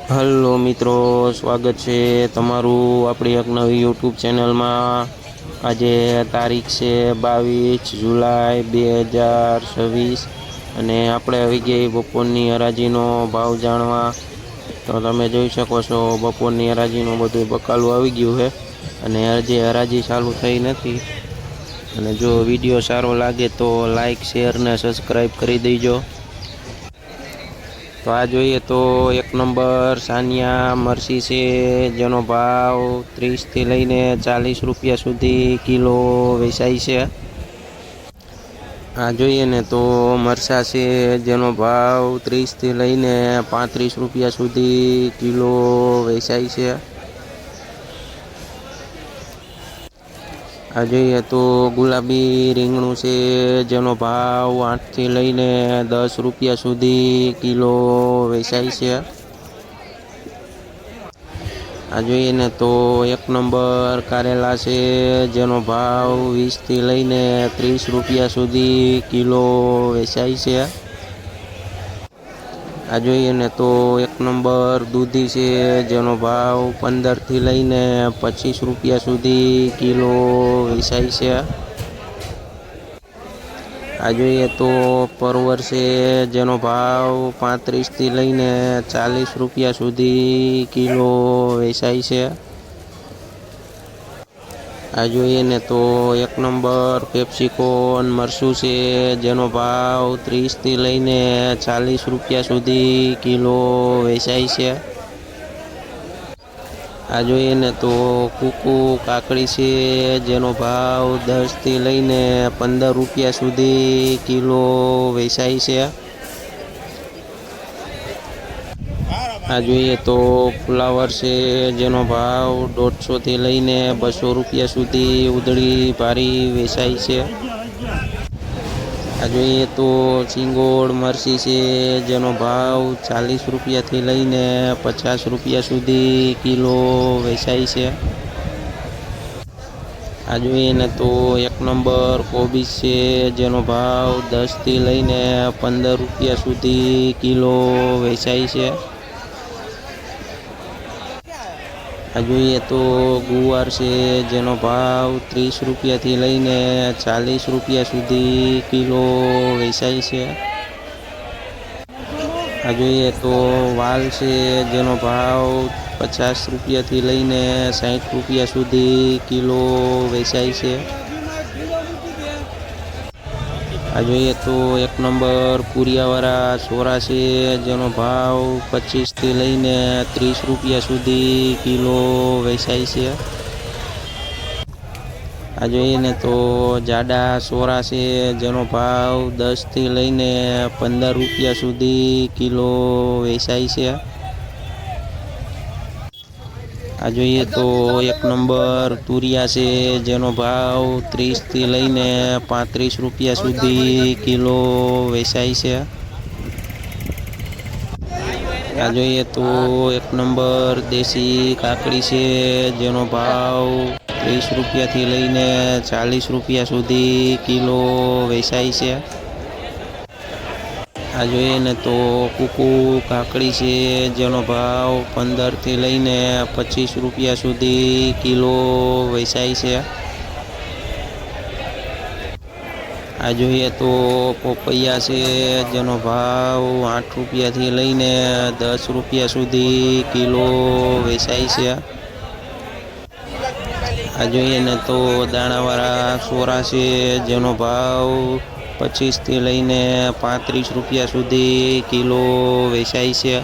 Hello મિત્રો, સ્વાગત છે તમારું આપણી એક નવી યુટ્યુબ ચેનલમાં। આજે તારીખ છે 22 જુલાઈ 2026 અને આપણે આવી ગઈ બપોરની હરાજીનો ભાવ જાણવા। તો તમે જોઈ શકો છો બપોરની હરાજીનું બધું બકાલું આવી ગયું છે અને હજી હરાજી ચાલુ થઈ નથી। અને જો વિડીયો સારો લાગે તો લાઈક શેર ને સબસ્ક્રાઈબ કરી દેજો। તો આ જોઈએ તો એક નંબર સાનિયા મરસી છે, જેનો ભાવ 30 થી લઈને 40 રૂપિયા સુધી કિલો વેચાય છે। આ જોઈએ ને તો મરસા છે, જેનો ભાવ 30 થી લઈને 35 રૂપિયા સુધી કિલો વેચાય છે। આ જોઈએ તો ગુલાબી રીંગણું છે, જેનો ભાવ 8 થી લઈને 10 રૂપિયા સુધી કિલો વેચાય છે। આ જોઈએ ને તો એક નંબર કારેલા છે, જેનો ભાવ 20 થી લઈને 30 રૂપિયા સુધી કિલો વેચાય છે। આ જોઈએ ને તો એક નંબર દૂધી છે, જેનો ભાવ 15 થી લઈને 25 રૂપિયા સુધી કિલો વેચાય છે। આ જોઈએ તો પરવર છે, જેનો ભાવ 35 થી લઈને 40 રૂપિયા સુધી કિલો વેચાય છે। આ જોઈએ ને તો એક નંબર પેપ્સિકોન મરસું છે, જેનો ભાવ 30 થી લઈને 40 રૂપિયા સુધી કિલો વેચાય છે। આ જોઈએ ને તો કૂકુ કાકડી છે, જેનો ભાવ 10 થી લઈને 15 રૂપિયા સુધી કિલો વેચાય છે। આ જોઈએ તો ફુલાવર છે, જેનો ભાવ 150 થી લઈને 200 રૂપિયા સુધી ઉધળી ભારી વેચાય છે। આ જોઈએ તો ચીંગોળ મરસી છે, જેનો ભાવ 40 રૂપિયાથી લઈને 50 રૂપિયા સુધી કિલો વેચાય છે। આ જોઈએ ને તો એક નંબર કોબીજ છે, જેનો ભાવ 10 થી લઈને 15 રૂપિયા સુધી કિલો વેચાય છે। આ જોઈએ તો ગુવાર છે, જેનો ભાવ 30 રૂપિયાથી લઈને 40 રૂપિયા સુધી કિલો વેચાય છે। આ જોઈએ તો વાલ છે, જેનો ભાવ 50 રૂપિયાથી લઈને 60 રૂપિયા સુધી કિલો વેચાય છે। આ જોઈએ તો એક નંબર કુરિયાવાળા સોરા છે, જેનો ભાવ 25 થી લઈને 30 રૂપિયા સુધી કિલો વેચાય છે। આ જોઈએ ને તો જાડા સોરા છે, જેનો ભાવ 10 થી લઈને 15 રૂપિયા સુધી કિલો વેચાય છે। આ જોઈએ તો એક નંબર તુરિયા છે, જેનો ભાવ 30 થી લઈને 35 રૂપિયા સુધી કિલો વેચાય છે। આ જોઈએ તો એક નંબર દેશી કાકડી છે, જેનો ભાવ 30 રૂપિયાથી લઈને 40 રૂપિયા સુધી કિલો વેચાય છે। આ જોઈએ ને તો કૂકુ કાકડી છે, જેનો ભાવ 15 થી લઈને 25 રૂપિયા સુધી કિલો વેચાય છે। આ જોઈએ તો પોપૈયા છે, જેનો ભાવ 8 રૂપિયાથી લઈને 10 રૂપિયા સુધી કિલો વેચાય છે। આ જોઈએ ને તો દાણાવાળા સોરા છે, જેનો ભાવ 25 થી લઈને 35 રૂપિયા સુધી કિલો વેચાય છે।